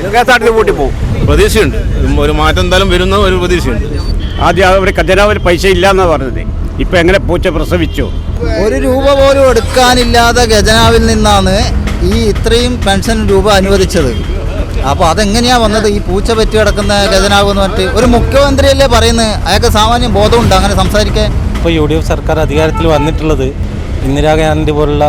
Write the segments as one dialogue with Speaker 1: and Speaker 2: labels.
Speaker 1: KSRTC കൂട്ടി പോകും.
Speaker 2: പ്രതീക്ഷയുണ്ട്, ഒരു മാറ്റം എന്തായാലും വരുന്ന ഒരു പ്രതീക്ഷയുണ്ട്.
Speaker 1: ആദ്യം അവിടെ ഖജനാവിൽ പൈസ ഇല്ല എന്നാണ് പറഞ്ഞത്. ഇപ്പം എങ്ങനെ പൂച്ച പ്രസവിച്ചു?
Speaker 3: ഒരു രൂപ പോലും എടുക്കാനില്ലാതെ ഖജനാവിൽ നിന്നാണ് ഈ ഇത്രയും പെൻഷൻ രൂപ അനുവദിച്ചത്. അപ്പോൾ അതെങ്ങനെയാണ് വന്നത്? ഈ പൂച്ച പറ്റി കിടക്കുന്ന ഖജനാവ് എന്ന് പറഞ്ഞിട്ട് ഒരു മുഖ്യമന്ത്രിയല്ലേ പറയുന്നത്. അയാൾക്ക് സാമാന്യം ബോധമുണ്ട് അങ്ങനെ സംസാരിക്കാൻ?
Speaker 4: ഇപ്പോൾ UDF സർക്കാർ അധികാരത്തിൽ വന്നിട്ടുള്ളത് ഇന്ദിരാഗാന്ധി പോലുള്ള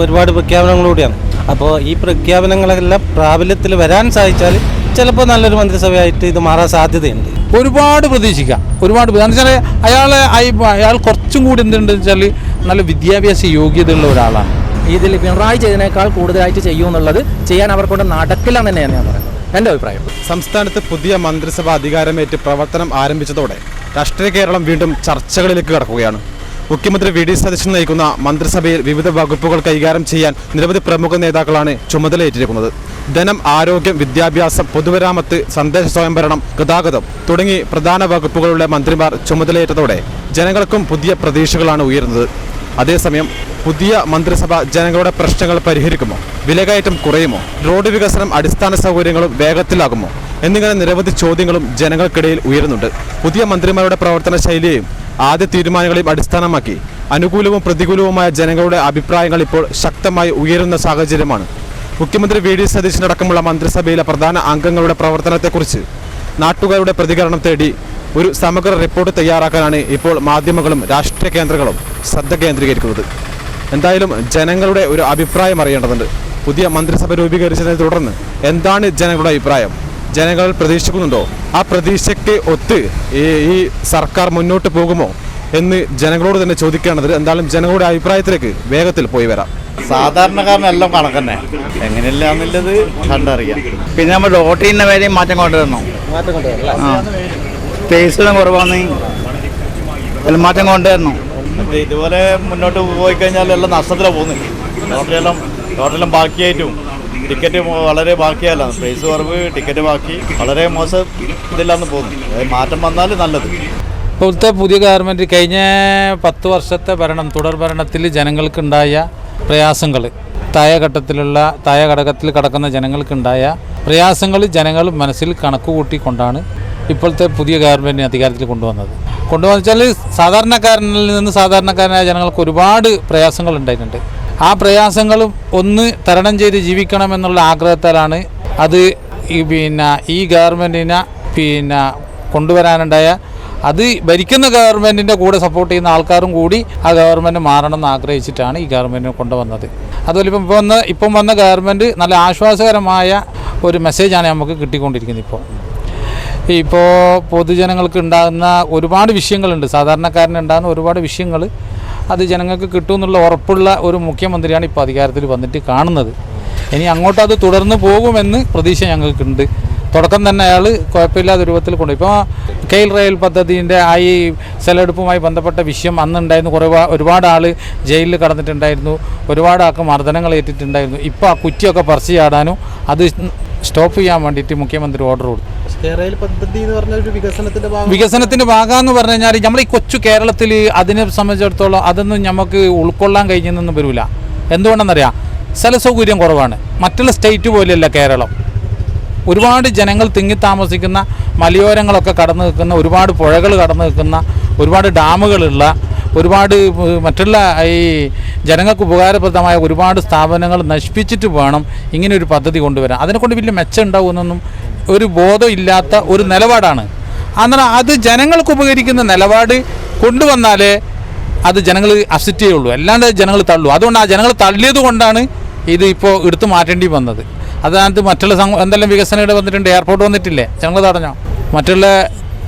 Speaker 4: ഒരുപാട് പ്രഖ്യാപനങ്ങളൂടെയാണ്. അപ്പോൾ ഈ പ്രഖ്യാപനങ്ങളെല്ലാം പ്രാബല്യത്തിൽ വരാൻ സാധിച്ചാൽ ചിലപ്പോൾ നല്ലൊരു മന്ത്രിസഭയായിട്ട് ഇത് മാറാൻ സാധ്യതയുണ്ട്.
Speaker 5: ഒരുപാട് പ്രതീക്ഷിക്കാം, ഒരുപാട്. എന്ന് വെച്ചാൽ അയാൾ കുറച്ചും കൂടി എന്തുണ്ടെന്ന് വെച്ചാൽ നല്ല വിദ്യാഭ്യാസ യോഗ്യതയുള്ള ഒരാളാണ്.
Speaker 6: ഇതിൽ പിണറായി ചെയ്തതിനേക്കാൾ കൂടുതലായിട്ട് ചെയ്യുമെന്നുള്ളത് ചെയ്യാൻ അവർക്കൊണ്ട് നടക്കില്ലെന്ന് തന്നെയാണ് ഞാൻ പറയുന്നത്, എൻ്റെ അഭിപ്രായം.
Speaker 7: സംസ്ഥാനത്ത് പുതിയ മന്ത്രിസഭ അധികാരമേറ്റ് പ്രവർത്തനം ആരംഭിച്ചതോടെ രാഷ്ട്രീയ കേരളം വീണ്ടും ചർച്ചകളിലേക്ക് കടക്കുകയാണ്. മുഖ്യമന്ത്രി VD സതീശൻ നയിക്കുന്ന മന്ത്രിസഭയിൽ വിവിധ വകുപ്പുകൾ കൈകാര്യം ചെയ്യാൻ നിരവധി പ്രമുഖ നേതാക്കളാണ് ചുമതലയേറ്റിരിക്കുന്നത്. ധനം, ആരോഗ്യം, വിദ്യാഭ്യാസം, പൊതുമരാമത്ത്, തദ്ദേശ സ്വയംഭരണം, ഗതാഗതം തുടങ്ങി പ്രധാന വകുപ്പുകളുടെ മന്ത്രിമാർ ചുമതലയേറ്റതോടെ ജനങ്ങൾക്കും പുതിയ പ്രതീക്ഷകളാണ് ഉയരുന്നത്. അതേസമയം പുതിയ മന്ത്രിസഭ ജനങ്ങളുടെ പ്രശ്നങ്ങൾ പരിഹരിക്കുമോ? വിലകയറ്റം കുറയുമോ? റോഡ് വികസനം, അടിസ്ഥാന സൗകര്യങ്ങളും വേഗത്തിലാകുമോ? എന്നിങ്ങനെ നിരവധി ചോദ്യങ്ങളും ജനങ്ങൾക്കിടയിൽ ഉയരുന്നുണ്ട്. പുതിയ മന്ത്രിമാരുടെ പ്രവർത്തന ശൈലിയെയും ആദ്യ തീരുമാനങ്ങളെയും അടിസ്ഥാനമാക്കി അനുകൂലവും പ്രതികൂലവുമായ ജനങ്ങളുടെ അഭിപ്രായങ്ങൾ ഇപ്പോൾ ശക്തമായി ഉയരുന്ന സാഹചര്യമാണ്. മുഖ്യമന്ത്രി VD സതീശനടക്കമുള്ള മന്ത്രിസഭയിലെ പ്രധാന അംഗങ്ങളുടെ പ്രവർത്തനത്തെക്കുറിച്ച് നാട്ടുകാരുടെ പ്രതികരണം തേടി ഒരു സമഗ്ര റിപ്പോർട്ട് തയ്യാറാക്കാനാണ് ഇപ്പോൾ മാധ്യമങ്ങളും രാഷ്ട്രീയ കേന്ദ്രങ്ങളും ശ്രദ്ധ കേന്ദ്രീകരിക്കുന്നത്. എന്തായാലും ജനങ്ങളുടെ ഒരു അഭിപ്രായം അറിയേണ്ടതുണ്ട്. പുതിയ മന്ത്രിസഭ രൂപീകരിച്ചതിനെ തുടർന്ന് എന്താണ് ജനങ്ങളുടെ അഭിപ്രായം? ജനങ്ങൾ പ്രതീക്ഷിക്കുന്നുണ്ടോ? ആ പ്രതീക്ഷയ്ക്ക് ഒത്ത് ഈ സർക്കാർ മുന്നോട്ട് പോകുമോ എന്ന് ജനങ്ങളോട് തന്നെ ചോദിക്കേണ്ടത്. എന്തായാലും ജനങ്ങളുടെ അഭിപ്രായത്തിലേക്ക് വേഗത്തിൽ പോയി വരാം.
Speaker 8: സാധാരണക്കാരനെല്ലാം കണക്കന്നെ, എങ്ങനെയല്ല എന്നുള്ളത് കണ്ടറിയാം. പിന്നെ നമ്മൾ വോട്ടിൻ്റെ വേലയും മാറ്റം കൊണ്ടുവരണം. സ്പേസും കുറവാണ്, മാറ്റം കൊണ്ടുവരണം. ഇതുപോലെ മുന്നോട്ട് പോയി കഴിഞ്ഞാൽ എല്ലാം നഷ്ടത്തിലാണ് പോകുന്നത്. ടോട്ടലെല്ലാം ബാക്കിയായിട്ടും ടിക്കറ്റ് വളരെ ബാക്കിയല്ല, സ്പേസ് കുറവ്, ടിക്കറ്റ് ബാക്കി, വളരെ മോശം ഇതില്ലാന്ന് പോകുന്നു. മാറ്റം വന്നാൽ നല്ലത്.
Speaker 5: ഇപ്പോഴത്തെ പുതിയ ഗവൺമെൻറ് കഴിഞ്ഞ 10 വർഷത്തെ തുടർ ഭരണത്തിൽ ജനങ്ങൾക്കുണ്ടായ പ്രയാസങ്ങൾ, താഴെ ഘടകത്തിൽ കിടക്കുന്ന ജനങ്ങൾക്കുണ്ടായ പ്രയാസങ്ങൾ ജനങ്ങൾ മനസ്സിൽ കണക്ക് കൂട്ടിക്കൊണ്ടാണ് ഇപ്പോഴത്തെ പുതിയ ഗവൺമെൻറ് അധികാരത്തിൽ കൊണ്ടുവച്ചാൽ സാധാരണക്കാരനിൽ നിന്ന് സാധാരണക്കാരനായ ജനങ്ങൾക്ക് ഒരുപാട് പ്രയാസങ്ങൾ ഉണ്ടായിട്ടുണ്ട്. ആ പ്രയാസങ്ങളും ഒന്ന് തരണം ചെയ്ത് ജീവിക്കണമെന്നുള്ള ആഗ്രഹത്താലാണ് അത് ഈ ഗവൺമെൻറ്റിനെ കൊണ്ടുവരാനുണ്ടായ. അത് ഭരിക്കുന്ന ഗവൺമെൻറ്റിൻ്റെ കൂടെ സപ്പോർട്ട് ചെയ്യുന്ന ആൾക്കാരും കൂടി ആ ഗവൺമെൻറ് മാറണമെന്ന് ആഗ്രഹിച്ചിട്ടാണ് ഈ ഗവൺമെൻറ്റിനെ കൊണ്ടുവന്നത്. അതുപോലെ ഇപ്പം വന്ന ഗവൺമെൻറ് നല്ല ആശ്വാസകരമായ ഒരു മെസ്സേജാണ് നമുക്ക് കിട്ടിക്കൊണ്ടിരിക്കുന്നത്. ഇപ്പോൾ പൊതുജനങ്ങൾക്ക് ഉണ്ടാകുന്ന ഒരുപാട് വിഷയങ്ങളുണ്ട്, സാധാരണക്കാരനുണ്ടാകുന്ന ഒരുപാട് വിഷയങ്ങൾ അത് ജനങ്ങൾക്ക് കിട്ടുമെന്നുള്ള ഉറപ്പുള്ള ഒരു മുഖ്യമന്ത്രിയാണ് ഇപ്പോൾ അധികാരത്തിൽ വന്നിട്ട് കാണുന്നത്. ഇനി അങ്ങോട്ട് അത് തുടർന്ന് പോകുമെന്ന് പ്രതീക്ഷ ഞങ്ങൾക്കുണ്ട്. തുടക്കം തന്നെ അയാൾ കുഴപ്പമില്ലാത്ത രൂപത്തിൽ ഇപ്പോൾ കെയിൽ റെയിൽ പദ്ധതിൻ്റെ ഈ സ്ഥലമെടുപ്പുമായി ബന്ധപ്പെട്ട വിഷയം അന്നുണ്ടായിരുന്നു. ഒരുപാട് ആൾ ജയിലിൽ കടന്നിട്ടുണ്ടായിരുന്നു, ഒരുപാട് ആൾക്ക് മർദ്ദനങ്ങൾ ഏറ്റിട്ടുണ്ടായിരുന്നു. ഇപ്പോൾ ആ കുറ്റിയൊക്കെ പറിച്ചു ചാടാനും അത് സ്റ്റോപ്പ് ചെയ്യാൻ വേണ്ടിയിട്ട് മുഖ്യമന്ത്രി ഓർഡർ കൊടുത്തു. വികസനത്തിൻ്റെ ഭാഗമെന്ന് പറഞ്ഞു കഴിഞ്ഞാൽ നമ്മൾ ഈ കൊച്ചു കേരളത്തിൽ അതിനെ സംബന്ധിച്ചിടത്തോളം അതൊന്നും നമുക്ക് ഉൾക്കൊള്ളാൻ കഴിഞ്ഞെന്നൊന്നും വരില്ല. എന്തുകൊണ്ടെന്നറിയാം? സ്ഥല സൗകര്യം കുറവാണ്. മറ്റുള്ള സ്റ്റേറ്റ് പോലെയല്ല കേരളം. ഒരുപാട് ജനങ്ങൾ തിങ്ങി താമസിക്കുന്ന, മലയോരങ്ങളൊക്കെ കടന്നു നിൽക്കുന്ന, ഒരുപാട് പുഴകൾ കടന്നു നിൽക്കുന്ന, ഒരുപാട് ഡാമുകളുള്ള, ഒരുപാട് മറ്റുള്ള ഈ ജനങ്ങൾക്ക് ഉപകാരപ്രദമായ ഒരുപാട് സ്ഥാപനങ്ങൾ നശിപ്പിച്ചിട്ട് വേണം ഇങ്ങനെ ഒരു പദ്ധതി കൊണ്ടുവരാൻ. അതിനെക്കൊണ്ട് വലിയ മെച്ചം ഉണ്ടാവുമെന്നൊന്നും ഒരു ബോധം ഇല്ലാത്ത ഒരു നിലപാടാണ്. അന്നേരം അത് ജനങ്ങൾക്ക് ഉപകരിക്കുന്ന നിലപാട് കൊണ്ടുവന്നാലേ അത് ജനങ്ങൾ അക്സെപ്റ്റ് ചെയ്യുള്ളൂ, അല്ലാണ്ട് ജനങ്ങൾ തള്ളൂ. അതുകൊണ്ട് ആ ജനങ്ങൾ തള്ളിയത് കൊണ്ടാണ് ഇത് ഇപ്പോൾ എടുത്തു മാറ്റേണ്ടി വന്നത്. അതിനകത്ത് മറ്റുള്ള എന്തെല്ലാം വികസനങ്ങൾ വന്നിട്ടുണ്ട്. എയർപോർട്ട് വന്നിട്ടില്ലേ, ജനങ്ങൾ തടഞ്ഞോ? മറ്റുള്ള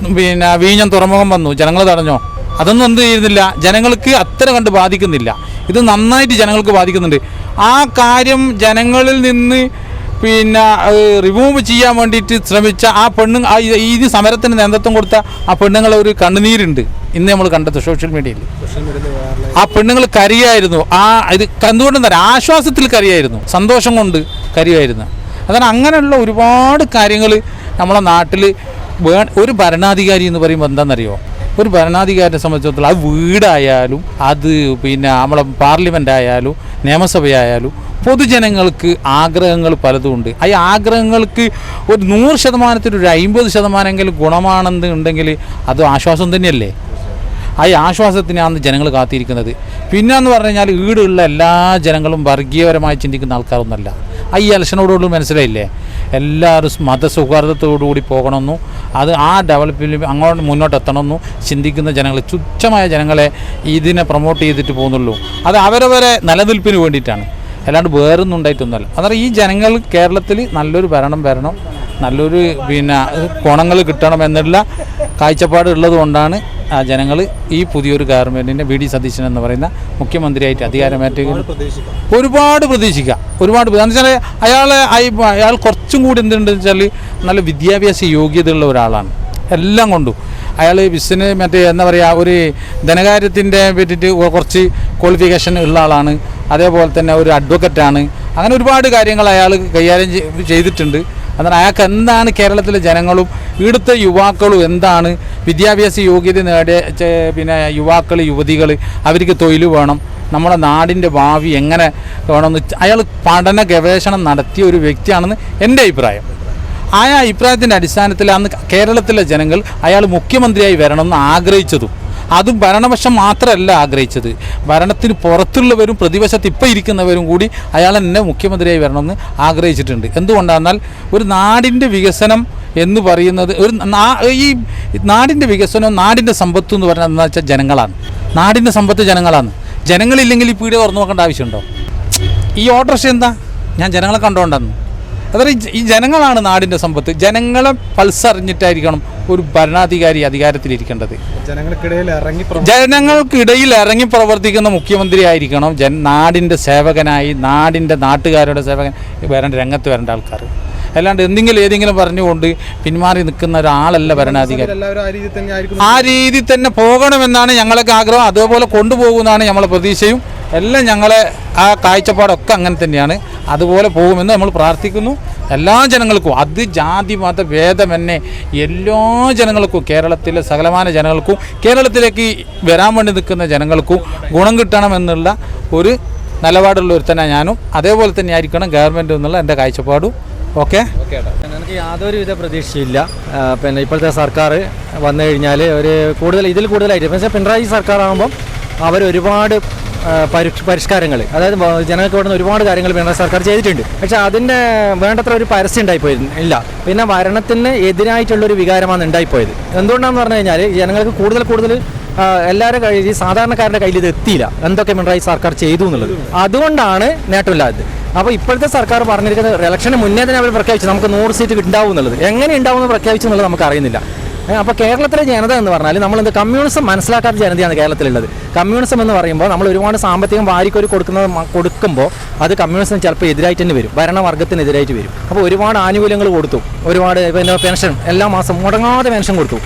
Speaker 5: വിഴിഞ്ഞം തുറമുഖം വന്നു, ജനങ്ങൾ തടഞ്ഞോ? അതൊന്നും എന്ത് ചെയ്യുന്നില്ല, ജനങ്ങൾക്ക് അത്ര കണ്ട് ബാധിക്കുന്നില്ല. ഇത് നന്നായിട്ട് ജനങ്ങൾക്ക് ബാധിക്കുന്നുണ്ട്. ആ കാര്യം ജനങ്ങളിൽ നിന്ന് റിമൂവ് ചെയ്യാൻ വേണ്ടിയിട്ട് ശ്രമിച്ച ആ ഈ സമരത്തിന് നേതൃത്വം കൊടുത്ത ആ പെണ്ണുങ്ങളെ ഒരു കണ്ണുനീരുണ്ട് ഇന്ന് നമ്മൾ കണ്ടത് സോഷ്യൽ മീഡിയയിൽ. ആ പെണ്ണുങ്ങൾ കരയായിരുന്നു. ഇത് എന്തുകൊണ്ടെന്ന് പറയാം, ആശ്വാസത്തിൽ കരയായിരുന്നു, സന്തോഷം കൊണ്ട് കരയായിരുന്നു. അതാണ് അങ്ങനെയുള്ള ഒരുപാട് കാര്യങ്ങൾ നമ്മളെ നാട്ടിൽ ഒരു ഭരണാധികാരി എന്ന് പറയുമ്പോൾ എന്താണെന്നറിയോ? ഒരു ഭരണാധികാരിയെ സംബന്ധിച്ചിടത്തോളം അത് വീടായാലും അത് നമ്മളെ പാർലമെൻ്റ് ആയാലും നിയമസഭയായാലും പൊതുജനങ്ങൾക്ക് ആഗ്രഹങ്ങൾ പലതും ഉണ്ട്. ഈ ആഗ്രഹങ്ങൾക്ക് ഒരു 100% ഒരു 50% ഗുണമാണെന്നുണ്ടെങ്കിൽ അത് ആശ്വാസം തന്നെയല്ലേ. ആ ആശ്വാസത്തിനാണ് ജനങ്ങൾ കാത്തിരിക്കുന്നത്. പിന്നെ എന്ന് പറഞ്ഞു കഴിഞ്ഞാൽ ഈടുള്ള എല്ലാ ജനങ്ങളും വർഗീയപരമായി ചിന്തിക്കുന്ന ആൾക്കാരൊന്നുമല്ല. ഈ ഇലക്ഷനോടുകൂടി മനസ്സിലായില്ലേ, എല്ലാവരും മതസൗഹാർദ്ദത്തോടുകൂടി പോകണമെന്നും അത് ആ ഡെവലപ്പിൽ അങ്ങോട്ട് മുന്നോട്ടെത്തണമെന്നും ചിന്തിക്കുന്ന ജനങ്ങൾ, തുച്ഛമായ ജനങ്ങളെ ഇതിനെ പ്രൊമോട്ട് ചെയ്തിട്ട് പോകുന്നുള്ളൂ. അത് അവരവരെ നിലനിൽപ്പിന് വേണ്ടിയിട്ടാണ്, അല്ലാണ്ട് വേറൊന്നും ഉണ്ടായിട്ടൊന്നുമല്ല. അതാണ് ഈ ജനങ്ങൾ കേരളത്തിൽ നല്ലൊരു ഭരണം വരണം, നല്ലൊരു ഗുണങ്ങൾ കിട്ടണം എന്നുള്ള കാഴ്ചപ്പാട് ഉള്ളത് കൊണ്ടാണ് ആ ജനങ്ങൾ ഈ പുതിയൊരു ഗവൺമെൻറ്റിൻ്റെ വി ഡി സതീശൻ എന്ന് പറയുന്ന മുഖ്യമന്ത്രിയായിട്ട് അധികാരമേറ്റ് ഒരുപാട് പ്രതീക്ഷിക്കാം. എന്ന് വെച്ചാൽ അയാൾ കുറച്ചും കൂടി എന്തുണ്ടെന്ന് വെച്ചാൽ നല്ല വിദ്യാഭ്യാസ യോഗ്യതയുള്ള ഒരാളാണ് എല്ലാം കൊണ്ടും. അയാൾ എന്താ പറയുക, ഒരു ധനകാര്യത്തിൻ്റെ പറ്റിയിട്ട് കുറച്ച് ക്വാളിഫിക്കേഷൻ ഉള്ള ആളാണ്. അതേപോലെ തന്നെ ഒരു അഡ്വക്കറ്റാണ്. അങ്ങനെ ഒരുപാട് കാര്യങ്ങൾ അയാൾ കൈകാര്യം ചെയ്തിട്ടുണ്ട്. എന്നാൽ അയാൾക്ക് എന്താണ് കേരളത്തിലെ ജനങ്ങളും ഇവിടുത്തെ യുവാക്കളും എന്താണ് വിദ്യാഭ്യാസ യോഗ്യത നേടിയ യുവാക്കൾ യുവതികൾ അവർക്ക് തൊഴിൽ വേണം, നമ്മുടെ നാടിൻ്റെ ഭാവി എങ്ങനെ വേണമെന്ന് അയാൾ പഠന ഗവേഷണം നടത്തിയ ഒരു വ്യക്തിയാണെന്ന് എൻ്റെ അഭിപ്രായം. ആ അഭിപ്രായത്തിൻ്റെ അടിസ്ഥാനത്തിലാണ് കേരളത്തിലെ ജനങ്ങൾ അയാൾ മുഖ്യമന്ത്രിയായി വരണമെന്ന് ആഗ്രഹിച്ചതും. അതും ഭരണപക്ഷം മാത്രമല്ല ആഗ്രഹിച്ചത്, ഭരണത്തിന് പുറത്തുള്ളവരും പ്രതിപക്ഷത്ത് ഇപ്പം ഇരിക്കുന്നവരും കൂടി അയാൾ തന്നെ മുഖ്യമന്ത്രിയായി വരണമെന്ന് ആഗ്രഹിച്ചിട്ടുണ്ട്. എന്തുകൊണ്ടാണെന്നാൽ ഒരു നാടിൻ്റെ വികസനം എന്ന് പറയുന്നത് ഈ നാടിൻ്റെ വികസനവും നാടിൻ്റെ സമ്പത്തും എന്ന് പറയുന്നത് എന്താ വെച്ചാൽ ജനങ്ങളാണ്. നാടിൻ്റെ സമ്പത്ത് ജനങ്ങളാണ്. ജനങ്ങളില്ലെങ്കിൽ ഈ പീടിക തുറന്നു നോക്കേണ്ട ആവശ്യമുണ്ടോ? ഈ ഓട്ടോറിക്ഷ എന്താ, ഞാൻ ജനങ്ങളെ കണ്ടുകൊണ്ടെന്ന്. അതായത് ഈ ജനങ്ങളാണ് നാടിൻ്റെ സമ്പത്ത്. ജനങ്ങളെ പൾസറിഞ്ഞിട്ടായിരിക്കണം ഒരു ഭരണാധികാരി അധികാരത്തിലിരിക്കേണ്ടത്. ജനങ്ങൾക്കിടയിൽ ഇറങ്ങി പ്രവർത്തിക്കുന്ന മുഖ്യമന്ത്രി ആയിരിക്കണം നാടിൻ്റെ സേവകനായി, നാടിൻ്റെ നാട്ടുകാരുടെ സേവകൻ രംഗത്ത് വരേണ്ട ആൾക്കാർ. അല്ലാണ്ട് ഏതെങ്കിലും പറഞ്ഞുകൊണ്ട് പിന്മാറി നിൽക്കുന്ന ഒരാളല്ല ഭരണാധികാരി. ആ രീതി തന്നെ പോകണമെന്നാണ് ഞങ്ങളൊക്കെ ആഗ്രഹം. അതേപോലെ കൊണ്ടുപോകുന്നതാണ് നമ്മളെ പ്രതീക്ഷയും. എല്ലാം ഞങ്ങളെ ആ കാഴ്ചപ്പാടൊക്കെ അങ്ങനെ തന്നെയാണ്. അതുപോലെ പോകുമെന്ന് നമ്മൾ പ്രാർത്ഥിക്കുന്നു. എല്ലാ ജനങ്ങൾക്കും, അത് ജാതി മത ഭേദമെന്നെ എല്ലാ ജനങ്ങൾക്കും, കേരളത്തിലെ സകലമാന ജനങ്ങൾക്കും, കേരളത്തിലേക്ക് വരാൻ വേണ്ടി നിൽക്കുന്ന ജനങ്ങൾക്കും ഗുണം കിട്ടണമെന്നുള്ള ഒരു നിലപാടുള്ള ഒരുത്തന്നെ ഞാനും. അതേപോലെ തന്നെ ആയിരിക്കണം ഗവൺമെൻറ് എന്നുള്ള എൻ്റെ കാഴ്ചപ്പാടും. ഓക്കെ,
Speaker 6: എനിക്ക് യാതൊരുവിധ പ്രതീക്ഷയില്ല. പിന്നെ ഇപ്പോഴത്തെ സർക്കാർ വന്നു കഴിഞ്ഞാൽ ഇതിൽ കൂടുതലായിട്ട് പക്ഷേ പിണറായി സർക്കാർ ആകുമ്പം അവരൊരുപാട് പരിഷ്കാരങ്ങൾ, അതായത് ജനങ്ങൾക്ക് വേണ്ടുന്ന ഒരുപാട് കാര്യങ്ങൾ പിണറായി സർക്കാർ ചെയ്തിട്ടുണ്ട്. പക്ഷേ അതിൻ്റെ വേണ്ടത്ര ഒരു പരസ്യം ഉണ്ടായിപ്പോയില്ല. പിന്നെ ഭരണത്തിന് എതിരായിട്ടുള്ളൊരു വികാരമാണ് ഉണ്ടായിപ്പോയത്. എന്തുകൊണ്ടാണെന്ന് പറഞ്ഞു കഴിഞ്ഞാൽ ജനങ്ങൾക്ക് കൂടുതൽ എല്ലാവരുടെ കയ്യിൽ, സാധാരണക്കാരുടെ കയ്യിൽ ഇത് എത്തിയില്ല എന്തൊക്കെ പിണറായി സർക്കാർ ചെയ്തു എന്നുള്ളത്. അതുകൊണ്ടാണ് നേട്ടമില്ലാത്തത്. അപ്പോൾ ഇപ്പോഴത്തെ സർക്കാർ പറഞ്ഞിരിക്കുന്നത് ഇലക്ഷന് മുന്നേ തന്നെ അവർ പ്രഖ്യാപിച്ചു നമുക്ക് 100 സീറ്റ് ഉണ്ടാവും എന്നുള്ളത്. എങ്ങനെ ഉണ്ടാവും എന്ന് പ്രഖ്യാപിച്ചു എന്നുള്ളത് നമുക്ക് അറിയുന്നില്ല. അപ്പോൾ കേരളത്തിലെ ജനത എന്ന് പറഞ്ഞാൽ നമ്മളെന്ത് കമ്മ്യൂണിസം മനസ്സിലാക്കാത്ത ജനതയാണ് കേരളത്തിലുള്ളത്. കമ്മ്യൂണിസം എന്ന് പറയുമ്പോൾ നമ്മൾ ഒരുപാട് സാമ്പത്തികം വാരിക്കൊരു കൊടുക്കുമ്പോൾ അത് കമ്മ്യൂണിസം ചിലപ്പോൾ എതിരായിട്ട് തന്നെ വരും, ഭരണവർഗത്തിനെതിരായിട്ട് വരും. അപ്പോൾ ഒരുപാട് ആനുകൂല്യങ്ങൾ കൊടുത്തു, ഒരുപാട് പെൻഷൻ എല്ലാ മാസം മുടങ്ങാതെ പെൻഷൻ കൊടുത്തു.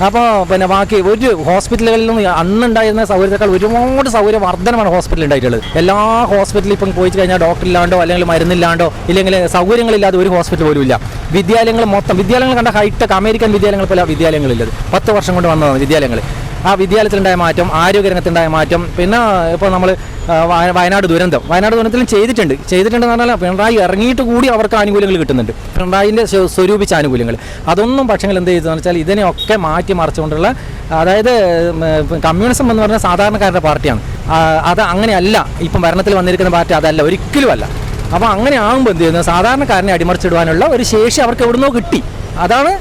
Speaker 6: അപ്പോൾ ബാക്കി ഒരു ഹോസ്പിറ്റലുകളിലും അന്നുണ്ടായിരുന്ന സൗകര്യത്തേക്കാൾ ഒരുപാട് സൗകര്യ വർധനമാണ് ഹോസ്പിറ്റലിൽ ഉണ്ടായിട്ടുള്ളത്. എല്ലാ ഹോസ്പിറ്റലിൽ ഇപ്പം പോയി കഴിഞ്ഞാൽ ഡോക്ടറില്ലാണ്ടോ അല്ലെങ്കിൽ മരുന്നില്ലാണ്ടോ ഇല്ലെങ്കിൽ സൗകര്യങ്ങളില്ലാതെ ഒരു ഹോസ്പിറ്റൽ പോലും ഇല്ല. വിദ്യാലയങ്ങൾ കണ്ട ഹൈടെക് അമേരിക്കൻ വിദ്യാലയങ്ങൾ പല വിദ്യാലയങ്ങളില്ലത് 10 വർഷം കൊണ്ട് വന്നതാണ് വിദ്യാലയങ്ങൾ. ആ വിദ്യാലയത്തിലുണ്ടായ മാറ്റം, ആരോഗ്യരംഗത്തുണ്ടായ മാറ്റം, പിന്നെ ഇപ്പോൾ നമ്മൾ വയനാട് ദുരന്തത്തിലും ചെയ്തിട്ടുണ്ടെന്ന് പറഞ്ഞാൽ പിണറായി ഇറങ്ങിയിട്ട് കൂടി അവർക്ക് ആനുകൂല്യങ്ങൾ കിട്ടുന്നുണ്ട്, പിണറായിൻ്റെ സ്വരൂപിച്ച ആനുകൂല്യങ്ങൾ. അതൊന്നും പക്ഷെങ്കിൽ എന്ത് ചെയ്തതെന്ന് വെച്ചാൽ ഇതിനെയൊക്കെ മാറ്റിമറിച്ചുകൊണ്ടുള്ള, അതായത് കമ്മ്യൂണിസം എന്ന് പറഞ്ഞാൽ സാധാരണക്കാരുടെ പാർട്ടിയാണ്. അത് അങ്ങനെയല്ല ഇപ്പം ഭരണത്തിൽ വന്നിരിക്കുന്ന പാർട്ടി, അതല്ല, ഒരിക്കലും അല്ല. അപ്പോൾ അങ്ങനെ ആകുമ്പോൾ എന്ത് ചെയ്യുന്നത്, സാധാരണക്കാരനെ അടിമറിച്ചിടുവാനുള്ള ഒരു ശേഷി അവർക്ക് എവിടുന്നോ കിട്ടി. അതാണ്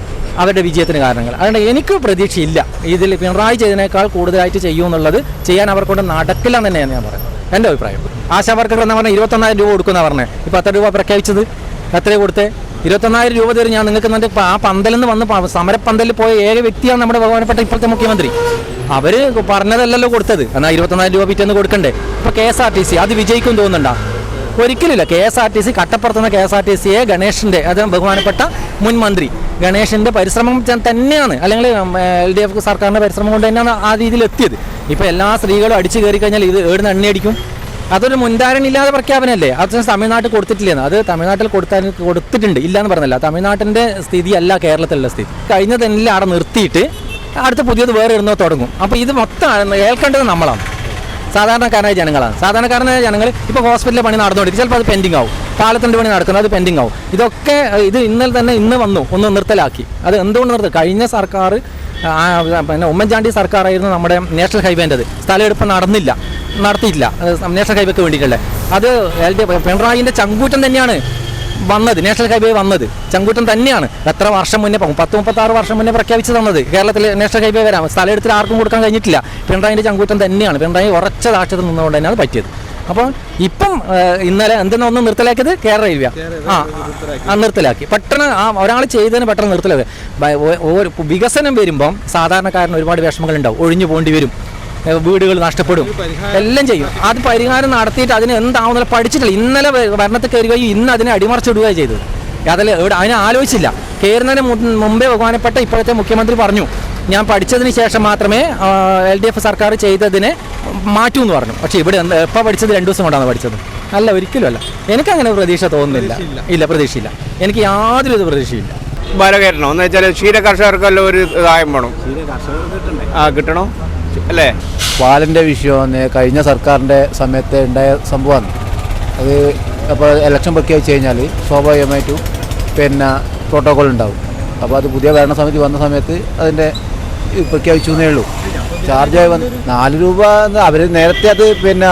Speaker 6: അവരുടെ വിജയത്തിന് കാരണങ്ങൾ. അതുകൊണ്ട് എനിക്ക് പ്രതീക്ഷയില്ല ഇതിൽ പിണറായി ചെയ്തതിനേക്കാൾ കൂടുതലായിട്ട് ചെയ്യുമെന്നുള്ളത്. ചെയ്യാൻ അവർക്കൊണ്ട് നടക്കില്ല എന്ന് തന്നെയാണ് ഞാൻ പറയുന്നത്, എൻ്റെ അഭിപ്രായം. ആശാവർക്കർ എന്ന് പറഞ്ഞാൽ 21,000 രൂപ കൊടുക്കുമെന്നാണ് പറഞ്ഞത്. ഇപ്പോൾ 10 രൂപ പ്രഖ്യാപിച്ചത് എത്രയാണ് കൊടുത്തത്? 21,000 രൂപ തരും. ഞാൻ നിങ്ങൾക്ക് ആ പന്തലിൽ നിന്ന് വന്ന് സമരപ്പന്തലിൽ പോയ ഏക വ്യക്തിയാണ് നമ്മുടെ ബഹുമാനപ്പെട്ട ഇപ്പോഴത്തെ മുഖ്യമന്ത്രി. അവർ പറഞ്ഞതല്ലല്ലോ കൊടുത്തത്. എന്നാൽ 21,000 രൂപ പിറ്റേന്ന് കൊടുക്കണ്ടേ? ഇപ്പോൾ KSRTC അത് വിജയിക്കും തോന്നുന്നുണ്ടോ? ഒരിക്കലില്ല. KSRTC കട്ടപ്പുറത്തുനിന്ന് KSRTCയെ ഗണേഷിൻ്റെ, അത് ബഹുമാനപ്പെട്ട മുൻ മന്ത്രി ഗണേഷിൻ്റെ പരിശ്രമം തന്നെയാണ്, അല്ലെങ്കിൽ LDF സർക്കാരിൻ്റെ പരിശ്രമം കൊണ്ട് തന്നെയാണ് ആ രീതിയിൽ എത്തിയത്. ഇപ്പോൾ എല്ലാ സ്ത്രീകളും അടിച്ചു കയറി കഴിഞ്ഞാൽ ഇത് ഏടുന്ന് എണ്ണയടിക്കും. അതൊരു മുൻധാരണയില്ലാതെ പ്രഖ്യാപനമല്ലേ. അത് തമിഴ്നാട്ടിൽ കൊടുത്തിട്ടില്ലെന്ന്. അത് തമിഴ്നാട്ടിൽ കൊടുത്തിട്ടുണ്ട്, ഇല്ലയെന്ന് പറഞ്ഞില്ല. തമിഴ്നാട്ടിൻ്റെ സ്ഥിതി അല്ല കേരളത്തിലുള്ള സ്ഥിതി. കഴിഞ്ഞതെല്ലാം അവിടെ നിർത്തിയിട്ട് അടുത്ത പുതിയത് വേറെ ഇടുന്നോ തുടങ്ങും. അപ്പോൾ ഇത് മൊത്തം കേൾക്കേണ്ടത് നമ്മളാണ്. സാധാരണക്കാരായ ജനങ്ങളാണ്. സാധാരണക്കാരനായ ജനങ്ങൾ ഇപ്പോൾ ഹോസ്പിറ്റലിലെ പണി നടന്നുകൊണ്ടിരിക്കും, ചിലപ്പോൾ അത് പെൻഡിങ് ആവും. പാലത്തിൻ്റെ പണി നടക്കുന്നത് അത് പെൻഡിങ് ആവും. ഇതൊക്കെ ഇന്നലെ തന്നെ ഇന്ന് ഒന്ന് നിർത്തലാക്കി. അത് എന്തുകൊണ്ട് നിർത്തി? കഴിഞ്ഞ സർക്കാർ പിന്നെ ഉമ്മൻചാണ്ടി സർക്കാരായിരുന്നു നമ്മുടെ നാഷണൽ ഹൈവേൻ്റെത്. സ്ഥലമെടുപ്പ് നടത്തിയില്ല നാഷണൽ ഹൈവേക്ക് വേണ്ടിയിട്ടുള്ളത്. അത് പിണറായിൻ്റെ ചങ്കൂറ്റം തന്നെയാണ് വന്നത്. നാഷണൽ ഹൈവേ വന്നത് ചങ്കൂറ്റം തന്നെയാണ്. എത്ര വർഷം മുന്നേ 36 വർഷം മുന്നേ പ്രഖ്യാപിച്ച് തന്നത് കേരളത്തിൽ നാഷണൽ ഹൈവേ വരാം. സ്ഥലമെടുത്തിൽ ആർക്കും കൊടുക്കാൻ കഴിഞ്ഞിട്ടില്ല. പിണറായിൻ്റെ ചങ്കൂറ്റം തന്നെയാണ്. പിണറായി ഉറച്ച സാക്ഷ്യത്തിൽ നിന്നുകൊണ്ട് തന്നെയാണ് പറ്റിയത്. അപ്പോൾ ഇപ്പം ഇന്നലെ എന്തിനാ ഒന്ന് നിർത്തലാക്കിയത്? കേരള റെയിൽവേ നിർത്തലാക്കി. പെട്ടെന്ന് ഒരാൾ ചെയ്തതിന് പെട്ടെന്ന് നിർത്തലാക്കി. വികസനം വരുമ്പം സാധാരണക്കാരന് ഒരുപാട് വിഷമങ്ങൾ ഉണ്ടാവും. ഒഴിഞ്ഞു പോകേണ്ടി വരും, വീടുകൾ നഷ്ടപ്പെടും, എല്ലാം ചെയ്യും. അത് പരിഹാരം നടത്തിയിട്ട് അതിന് എന്താവുന്നില്ല പഠിച്ചിട്ടില്ല. ഇന്നലെ ഭരണത്തിൽ കയറുകയും ഇന്ന് അതിനെ അടിമറിച്ചിടുകയാണ് ചെയ്തത്. അതിനെ ആലോചിച്ചില്ല. കയറുന്നതിന് മുമ്പേ ബഹുമാനപ്പെട്ട ഇപ്പോഴത്തെ മുഖ്യമന്ത്രി പറഞ്ഞു, ഞാൻ പഠിച്ചതിന് ശേഷം മാത്രമേ LDF സർക്കാർ ചെയ്തതിനെ മാറ്റൂ എന്ന് പറഞ്ഞു. പക്ഷേ ഇവിടെ എപ്പോൾ പഠിച്ചത്? 2 ദിവസം കൊണ്ടാണ് പഠിച്ചത്. അല്ല, ഒരിക്കലും അല്ല. എനിക്കങ്ങനെ പ്രതീക്ഷ തോന്നുന്നില്ല. ഇല്ല, പ്രതീക്ഷയില്ല. എനിക്ക് യാതൊരു പ്രതീക്ഷയില്ല.
Speaker 1: വര കയറ്റണം എന്ന് വെച്ചാൽ ക്ഷീര കർഷകർക്കെല്ലാം ഒരു സഹായം വേണം. കിട്ടണം അല്ലേ?
Speaker 9: പാലിൻ്റെ വിഷയം കഴിഞ്ഞ സർക്കാരിൻ്റെ സമയത്ത് ഉണ്ടായ സംഭവമാണ്. അത് അപ്പോൾ ഇലക്ഷൻ പ്രഖ്യാപിച്ച് കഴിഞ്ഞാൽ സ്വാഭാവികമായിട്ടും പിന്നെ പ്രോട്ടോകോൾ ഉണ്ടാവും. അപ്പോൾ അത് പുതിയ ഭരണസമിതി വന്ന സമയത്ത് അതിൻ്റെ പ്രഖ്യാപിച്ചു എന്നേ ഉള്ളൂ. ചാർജായി 4 രൂപ എന്ന് അവർ നേരത്തെ അത് പിന്നെ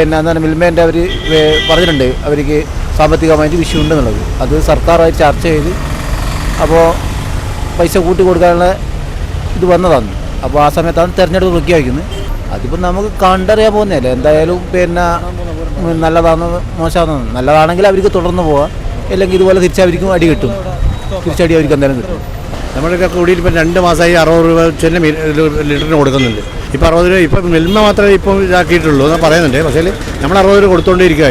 Speaker 9: എന്താണ് മിൽമേൻ്റെ അവർ പറഞ്ഞിട്ടുണ്ട്, അവർക്ക് സാമ്പത്തികമായിട്ട് വിഷയം ഉണ്ടെന്നുള്ളത്. അത് സർക്കാരുമായി ചർച്ച ചെയ്ത് അപ്പോൾ പൈസ കൂട്ടി കൊടുക്കാനുള്ള ഇത് വന്നതാണ്. അപ്പോൾ ആ സമയത്താണ് തിരഞ്ഞെടുപ്പ് പ്രഖ്യാപിക്കുന്നത്. അതിപ്പോൾ നമുക്ക് കണ്ടറിയാൻ പോകുന്നതല്ലേ. എന്തായാലും പിന്നെ നല്ലതാണെന്ന് മോശമാണെന്ന്. നല്ലതാണെങ്കിൽ അവർക്ക് തുടർന്ന് പോവാം, അല്ലെങ്കിൽ ഇതുപോലെ തിരിച്ചവർക്കും അടി കിട്ടും. തിരിച്ചടി അവർക്ക് എന്തായാലും കിട്ടും.
Speaker 1: നമ്മളൊക്കെ കൂടിയിട്ട് ഇപ്പം 2 മാസമായി 60 രൂപ തന്നെ ലിറ്ററിന് കൊടുക്കുന്നുണ്ട്. ഇപ്പോൾ 60 രൂപ ഇപ്പം മിൽമ മാത്രമേ ഇപ്പോൾ ഇതാക്കിയിട്ടുള്ളൂ എന്ന് പറയുന്നുണ്ട്. പക്ഷേ നമ്മൾ 60 രൂപ കൊടുത്തുകൊണ്ടിരിക്കുക.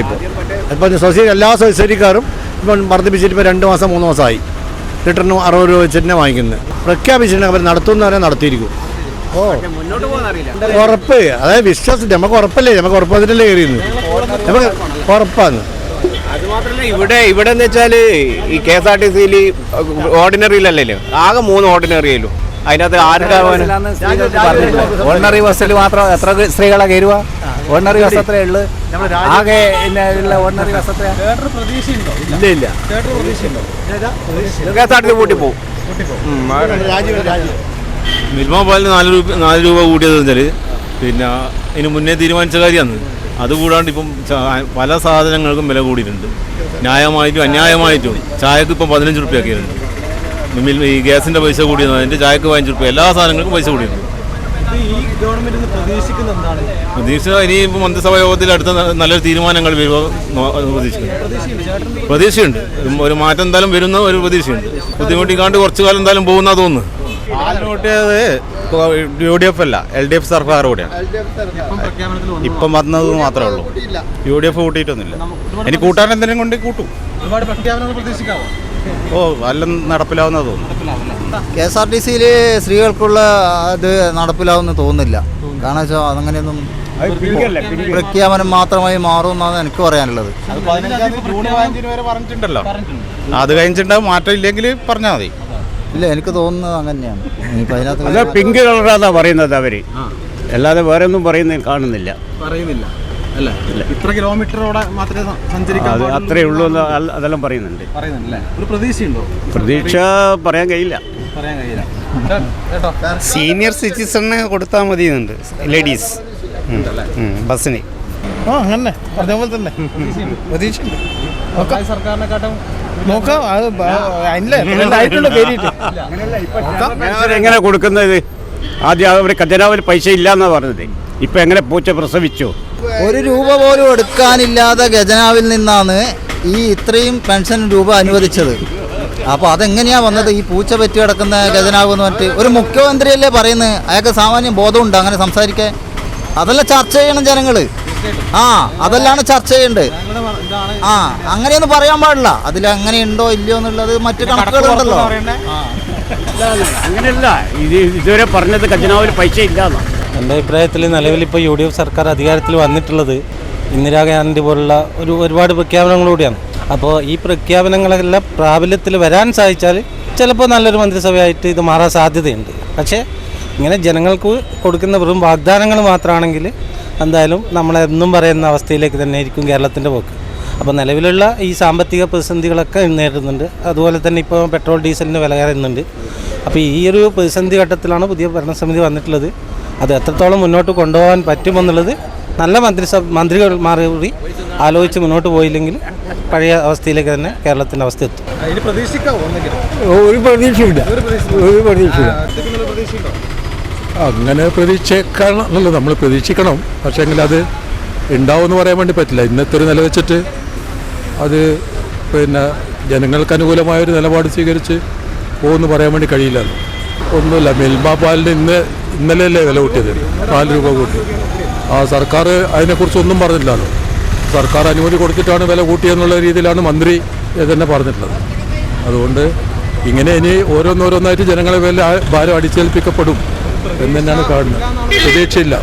Speaker 1: ഇപ്പോൾ സൊസൈറ്റി എല്ലാ സൊസൈറ്റിക്കാരും ഇപ്പം വർദ്ധിപ്പിച്ചിട്ട് ഇപ്പോൾ 2 മാസം 3 മാസമായി ലിറ്ററിന് 60 രൂപ വെച്ച് തന്നെ വാങ്ങിക്കുന്നത്. പ്രഖ്യാപിച്ചിട്ടുണ്ടെങ്കിൽ അവർ നടത്തുന്നവരെ നടത്തിയിരിക്കും. ഉറപ്പ്, അതായത് വിശ്വാസം നമുക്ക് ഉറപ്പല്ലേ, നമുക്ക് ഉറപ്പ് വന്നിട്ടല്ലേ കയറിയുന്നത്, നമുക്ക് ഉറപ്പാണ്.
Speaker 2: അതുമാത്രമല്ല ഇവിടെ എന്ന് വെച്ചാൽ ഈ KSRTC ഓർഡിനറിയിലല്ലോ, ആകെ 3 ഓർഡിനറിയല്ലോ. അതിനകത്ത് ആർക്കാവാൻ
Speaker 9: ഓർഡിനറി ബസ്സിൽ മാത്രം എത്ര സ്ത്രീകളെ കയറുക? ഓർഡിനറി ബസ് എത്രയേ ഉള്ളൂ? ആകെ ഓർഡിനറി ബസ് എത്രയാ? ഇല്ല.
Speaker 2: KSRTC കൂട്ടി പോകും. മിൽമ പാലിന് 4 രൂപ കൂട്ടിയത് വെച്ചാൽ പിന്നെ ഇതിന് മുന്നേ തീരുമാനിച്ച കാര്യമാണ്. അതുകൂടാണ്ട് ഇപ്പം പല സാധനങ്ങൾക്കും വില കൂടിയിട്ടുണ്ട്. ന്യായമായിട്ടും അന്യായമായിട്ടും. ചായക്ക് ഇപ്പം 15 രൂപ ആക്കിയിട്ടുണ്ട്. ഈ ഗ്യാസിൻ്റെ പൈസ കൂടിയത്, അതിൻ്റെ ചായക്ക് 15 രൂപ, എല്ലാ സാധനങ്ങൾക്കും പൈസ കൂടിയിട്ടുണ്ട്. പ്രതീക്ഷ ഇനിയിപ്പോൾ മന്ത്രിസഭാ യോഗത്തിൽ അടുത്ത നല്ലൊരു തീരുമാനങ്ങൾ വരുമോ പ്രതീക്ഷയുണ്ട്. ഒരു മാറ്റം എന്തായാലും വരുന്ന ഒരു പ്രതീക്ഷയുണ്ട്. ബുദ്ധിമുട്ടിക്കാണ്ട് കുറച്ചു കാലം എന്തായാലും പോകുന്ന തോന്നുന്നു.
Speaker 7: കൂട്ടിയത് UDF അല്ല, LDF സർക്കാർ കൂടിയാണ്. ഇപ്പം വന്നത് മാത്രമേ ഉള്ളൂ. UDF കൂട്ടിയിട്ടൊന്നുമില്ല. ഇനി കൂട്ടാൻ എന്തെങ്കിലും കൊണ്ട് കൂട്ടും. എല്ലാം നടപ്പിലാവുന്ന തോന്നുന്നു.
Speaker 3: KSRTCയിൽ സ്ത്രീകൾക്കുള്ള അത് നടപ്പിലാവുമെന്ന് തോന്നുന്നില്ല. കാരണം വെച്ചാൽ അതങ്ങനെയൊന്നും പ്രഖ്യാപനം മാത്രമായി മാറും എന്നാണ് എനിക്ക് പറയാനുള്ളത്.
Speaker 7: ജൂൺ 15 വരെ പറഞ്ഞിട്ടുണ്ടല്ലോ. അത് കഴിഞ്ഞിട്ടുണ്ടാവും. മാറ്റം ഇല്ലെങ്കിൽ പറഞ്ഞാൽ മതി.
Speaker 3: ഇല്ല, എനിക്ക് തോന്നുന്നത് അങ്ങനെയാണ്.
Speaker 1: അത് പിങ്ക് കളറാന്നാ പറയുന്നത് അവര്, അല്ലാതെ വേറെ ഒന്നും പറയുന്നില്ല.
Speaker 7: അല്ല, ഇത്ര കിലോമീറ്ററോടെ മാത്രമേ സഞ്ചരിക്കാൻ
Speaker 1: അത്രേ ഉള്ളൂ എന്ന് അതെല്ലാം പറയുന്നുണ്ട്.
Speaker 7: ഒരു പ്രതീക്ഷയുണ്ടോ?
Speaker 1: പ്രതീക്ഷ പറയാൻ കഴിയില്ല.
Speaker 10: സീനിയർ സിറ്റിസണിന് കൊടുത്താൽ മതി എന്നുണ്ട്, ലേഡീസ് ബസ്സിന്.
Speaker 7: അങ്ങനെ പറഞ്ഞ പോലെ തന്നെ പ്രതീക്ഷയുണ്ട്. സർക്കാരിനെക്കാട്ടും നോക്കാം.
Speaker 1: എങ്ങനെ കൊടുക്കുന്നത്? ആദ്യം അവർ ഖജനാവിൽ പൈസ ഇല്ലാന്നാ പറഞ്ഞത്. ഇപ്പൊ എങ്ങനെ പൂച്ച പ്രസവിച്ചു?
Speaker 3: 1 രൂപ പോലും എടുക്കാനില്ലാതെ ഖജനാവിൽ നിന്നാണ് ഈ ഇത്രയും പെൻഷൻ രൂപ അനുവദിച്ചത്. അപ്പോൾ അതെങ്ങനെയാണ് വന്നത്? ഈ പൂച്ച പറ്റി കിടക്കുന്ന ഖജനാവ് എന്ന് പറഞ്ഞിട്ട് ഒരു മുഖ്യമന്ത്രിയല്ലേ പറയുന്നത്. അയാൾക്ക് സാമാന്യം ബോധമുണ്ട് അങ്ങനെ സംസാരിക്കാൻ? അതെല്ലാം ചർച്ച ചെയ്യണം ജനങ്ങൾ. അതെല്ലാം ചർച്ച ചെയ്യേണ്ടത്. അങ്ങനെയൊന്നും പറയാൻ പാടില്ല. അതിൽ അങ്ങനെ ഉണ്ടോ ഇല്ലയോ എന്നുള്ളത് മറ്റു കണക്കുകളുണ്ടല്ലോ.
Speaker 1: അങ്ങനെയല്ല, ഇതുവരെ പറഞ്ഞത് ഖജനാവിൽ പൈസ ഇല്ലാന്നാ.
Speaker 4: എൻ്റെ അഭിപ്രായത്തിൽ നിലവിലിപ്പോൾ UDF സർക്കാർ അധികാരത്തിൽ വന്നിട്ടുള്ളത് ഇന്ദിരാഗാന്ധി പോലുള്ള ഒരുപാട് പ്രഖ്യാപനങ്ങളൂടെയാണ്. അപ്പോൾ ഈ പ്രഖ്യാപനങ്ങളെല്ലാം പ്രാബല്യത്തിൽ വരാൻ സാധിച്ചാൽ ചിലപ്പോൾ നല്ലൊരു മന്ത്രിസഭയായിട്ട് ഇത് മാറാൻ സാധ്യതയുണ്ട്. പക്ഷേ ഇങ്ങനെ ജനങ്ങൾക്ക് കൊടുക്കുന്ന വെറും വാഗ്ദാനങ്ങൾ മാത്രമാണെങ്കിൽ എന്തായാലും നമ്മളെന്നും പറയുന്ന അവസ്ഥയിലേക്ക് തന്നെ ആയിരിക്കും കേരളത്തിൻ്റെ പോക്ക്. അപ്പോൾ നിലവിലുള്ള ഈ സാമ്പത്തിക പ്രതിസന്ധികളൊക്കെ നേരിടുന്നുണ്ട്. അതുപോലെ തന്നെ ഇപ്പോൾ പെട്രോൾ ഡീസലിന് വില കയറുന്നുണ്ട്. അപ്പോൾ ഈ ഒരു പ്രതിസന്ധി ഘട്ടത്തിലാണ് പുതിയ ഭരണസമിതി വന്നിട്ടുള്ളത്. അത് എത്രത്തോളം മുന്നോട്ട് കൊണ്ടുപോകാൻ പറ്റുമെന്നുള്ളത് നല്ല മന്ത്രികൾ മാറി ആലോചിച്ച് മുന്നോട്ട് പോയില്ലെങ്കിൽ പഴയ അവസ്ഥയിലേക്ക് തന്നെ കേരളത്തിൻ്റെ അവസ്ഥ എത്തും.
Speaker 1: ഒരു പ്രതീക്ഷയില്ല.
Speaker 11: അങ്ങനെ പ്രതീക്ഷിക്കാണല്ലോ, നമ്മൾ പ്രതീക്ഷിക്കണം. പക്ഷേ എങ്കിൽ അത് ഉണ്ടാവുമെന്ന് പറയാൻ വേണ്ടി പറ്റില്ല. ഇന്നത്തെ ഒരു നില വെച്ചിട്ട് അത് ജനങ്ങൾക്ക് അനുകൂലമായൊരു നിലപാട് സ്വീകരിച്ച് പോകുമെന്ന് പറയാൻ വേണ്ടി കഴിയില്ലല്ലോ. ഒന്നുമില്ല, മിൽമ പാലിന് ഇന്നലെയല്ലേ വില കൂട്ടിയത്, 4 രൂപ കൂട്ടി. സർക്കാർ അതിനെക്കുറിച്ചൊന്നും പറഞ്ഞില്ലല്ലോ. സർക്കാർ അനുമതി കൊടുത്തിട്ടാണ് വില കൂട്ടിയെന്നുള്ള രീതിയിലാണ് മന്ത്രി തന്നെ പറഞ്ഞിട്ടുള്ളത്. അതുകൊണ്ട് ഇങ്ങനെ ഇനി ഓരോന്നോരോന്നായിട്ട് ജനങ്ങളെ വില ഭാരം അടിച്ചേൽപ്പിക്കപ്പെടും എന്ന് തന്നെയാണ് കാണുന്നത്. പ്രതീക്ഷയില്ല.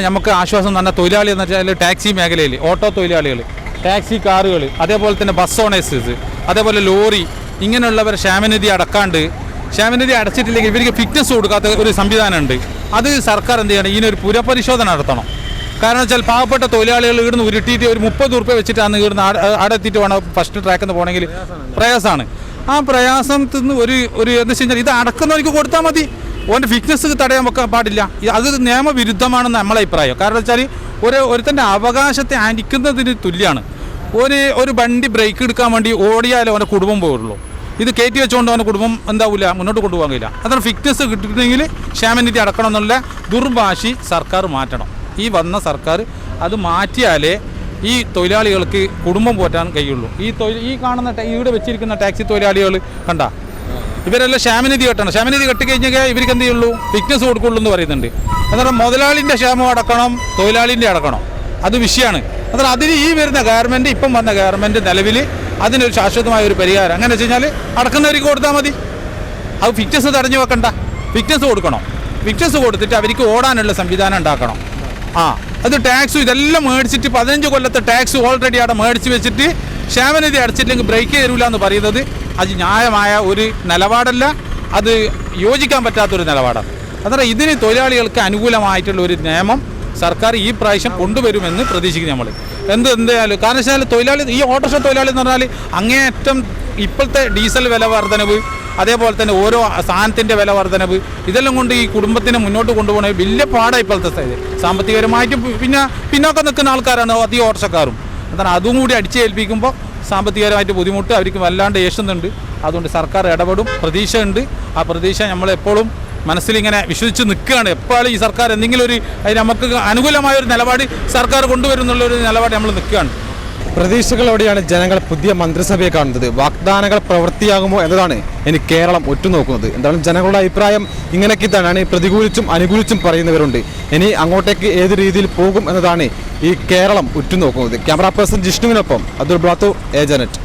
Speaker 5: നമുക്ക് ആശ്വാസം തന്നെ തൊഴിലാളി എന്ന് വെച്ചാൽ ടാക്സി മേഖലയിൽ ഓട്ടോ തൊഴിലാളികൾ, ടാക്സി കാറുകൾ, അതേപോലെ തന്നെ ബസ് ഓണേഴ്സ്, അതേപോലെ ലോറി, ഇങ്ങനെയുള്ളവർ ക്ഷേമനിധി അടക്കാണ്ട്, ക്ഷേമനിധി അടച്ചിട്ടില്ലെങ്കിൽ ഇവർക്ക് ഫിറ്റ്നസ് കൊടുക്കാത്ത ഒരു സംവിധാനമുണ്ട്. അത് സർക്കാർ എന്ത് ചെയ്യണം, ഇതിനൊരു പുനഃപരിശോധന നടത്തണം. കാരണം വെച്ചാൽ പാവപ്പെട്ട തൊഴിലാളികൾ ഇവിടുന്ന് ഉരുട്ടിയിട്ട് ഒരു 30 രൂപ വെച്ചിട്ടാണ് ഇവിടുന്ന് അവിടെ എത്തിയിട്ട് വേണം ഫസ്റ്റ് ട്രാക്കിൽ നിന്ന് പോകണമെങ്കിൽ പ്രയാസമാണ്. ആ പ്രയാസത്തിൽ നിന്ന് ഒരു എന്താ വെച്ച് കഴിഞ്ഞാൽ ഇത് അടക്കുന്നവർക്ക് കൊടുത്താൽ മതി. ഓൻ്റെ ഫിറ്റ്നസ് തടയാൻ വെക്കാൻ പാടില്ല. അത് നിയമവിരുദ്ധമാണെന്ന് നമ്മളെ അഭിപ്രായം. കാരണം വെച്ചാൽ ഒരുത്തൻ്റെ അവകാശത്തെ അടിക്കുന്നതിന് തുല്യമാണ്. ഒരു വണ്ടി ബ്രേക്ക് എടുക്കാൻ വേണ്ടി ഓടിയാലേ അവൻ്റെ കുടുംബം പോവുള്ളൂ. ഇത് കയറ്റി വെച്ചുകൊണ്ട് അവൻ്റെ കുടുംബം എന്താവില്ല, മുന്നോട്ട് കൊണ്ടുപോകാൻ കഴിയില്ല. അതാണ് ഫിറ്റ്നസ് കിട്ടണമെങ്കിൽ ക്ഷേമനിധി അടക്കണം എന്നുള്ള ദുർഭാഷി സർക്കാർ മാറ്റണം. ഈ വന്ന സർക്കാർ അത് മാറ്റിയാലേ ഈ തൊഴിലാളികൾക്ക് കുടുംബം പോറ്റാൻ കഴിയുള്ളൂ. ഈ കാണുന്ന ഇവിടെ വെച്ചിരിക്കുന്ന ടാക്സി തൊഴിലാളികൾ കണ്ട, ഇവരെല്ലാം ക്ഷേമനിധി കെട്ടണം. ക്ഷേമനിധി കെട്ടിക്കഴിഞ്ഞാൽ ഇവർക്ക് എന്ത് ചെയ്യുള്ളൂ, ഫിറ്റ്നസ് കൊടുക്കുള്ളൂ എന്ന് പറയുന്നുണ്ട്. എന്നാൽ മുതലാളിൻ്റെ ക്ഷേമം അടക്കണം, തൊഴിലാളിൻ്റെ അടക്കണം. അത് വിഷയമാണ്. എന്നാൽ അതിന് ഈ വരുന്ന ഗവൺമെൻറ്, ഇപ്പം വന്ന ഗവൺമെൻറ് നിലവിൽ അതിനൊരു ശാശ്വതമായ ഒരു പരിഹാരം അങ്ങനെ വെച്ച് കഴിഞ്ഞാൽ അടക്കുന്നവർക്ക് കൊടുത്താൽ മതി. അത് ഫിറ്റ്നസ് തടഞ്ഞു വെക്കണ്ട, ഫിറ്റ്നസ് കൊടുക്കണം. ഫിറ്റ്നസ് കൊടുത്തിട്ട് അവർക്ക് ഓടാനുള്ള സംവിധാനം ഉണ്ടാക്കണം. അത് ടാക്സ് ഇതെല്ലാം മേടിച്ചിട്ട് 15 കൊല്ലത്തെ ടാക്സ് ഓൾറെഡി അവിടെ മേടിച്ച് വെച്ചിട്ട് ക്ഷേമനിധി അടച്ചില്ലെങ്കിൽ ബ്രേക്ക് തരൂല എന്ന് പറയുന്നത് അത് ന്യായമായ ഒരു നിലപാടല്ല. അത് യോജിക്കാൻ പറ്റാത്തൊരു നിലപാടാണ്. അതാണ് ഇതിന് തൊഴിലാളികൾക്ക് അനുകൂലമായിട്ടുള്ള ഒരു നിയമം സർക്കാർ ഈ പ്രാവശ്യം കൊണ്ടുവരുമെന്ന് പ്രതീക്ഷിക്കുന്നു നമ്മൾ. എന്തായാലും കാരണം വെച്ചാൽ തൊഴിലാളി, ഈ ഓട്ടോറിക്ഷ തൊഴിലാളി എന്ന് പറഞ്ഞാൽ അങ്ങേയറ്റം ഇപ്പോഴത്തെ ഡീസൽ വില വർധനവ്, അതേപോലെ തന്നെ ഓരോ സാധനത്തിൻ്റെ വില വർധനവ്, ഇതെല്ലാം കൊണ്ട് ഈ കുടുംബത്തിനെ മുന്നോട്ട് കൊണ്ടുപോകണത് വലിയ പാടാണ് ഇപ്പോഴത്തെ സ്ഥിതി. സാമ്പത്തികപരമായിട്ട് പിന്നോക്കം നിൽക്കുന്ന ആൾക്കാരാണ് അധികം ഓട്ടോറിക്ഷക്കാരും. എന്താണ് അതും കൂടി അടിച്ചേൽപ്പിക്കുമ്പോൾ സാമ്പത്തികപരമായിട്ട് ബുദ്ധിമുട്ട് അവർക്ക് വല്ലാണ്ട് ഏശുന്നുണ്ട്. അതുകൊണ്ട് സർക്കാർ ഇടപെടും, പ്രതീക്ഷയുണ്ട്. ആ പ്രതീക്ഷ നമ്മളെപ്പോഴും മനസ്സിലിങ്ങനെ വിശ്വസിച്ച് നിൽക്കുകയാണ്. എപ്പോഴും ഈ സർക്കാർ എന്തെങ്കിലും നമുക്ക് അനുകൂലമായൊരു നിലപാട് സർക്കാർ കൊണ്ടുവരുന്നുള്ളൊരു നിലപാട് നമ്മൾ നിൽക്കുകയാണ്.
Speaker 7: പ്രതീക്ഷകളോടെയാണ് ജനങ്ങൾ പുതിയ മന്ത്രിസഭയെ കാണുന്നത്. വാഗ്ദാനങ്ങൾ പ്രവൃത്തിയാകുമോ എന്നതാണ് ഇനി കേരളം ഉറ്റുനോക്കുന്നത്. എന്തായാലും ജനങ്ങളുടെ അഭിപ്രായം ഇങ്ങനെയൊക്കെ തന്നെയാണ്. പ്രതികൂലിച്ചും അനുകൂലിച്ചും പറയുന്നവരുണ്ട്. ഇനി അങ്ങോട്ടേക്ക് ഏത് രീതിയിൽ പോകും എന്നതാണ് ഈ കേരളം ഉറ്റുനോക്കുന്നത്. ക്യാമറ പേഴ്സൺ ജിഷ്ണുവിനൊപ്പം അബ്ദുൾ ബ്ലാത്തൂർ, ഏജനറ്റ്.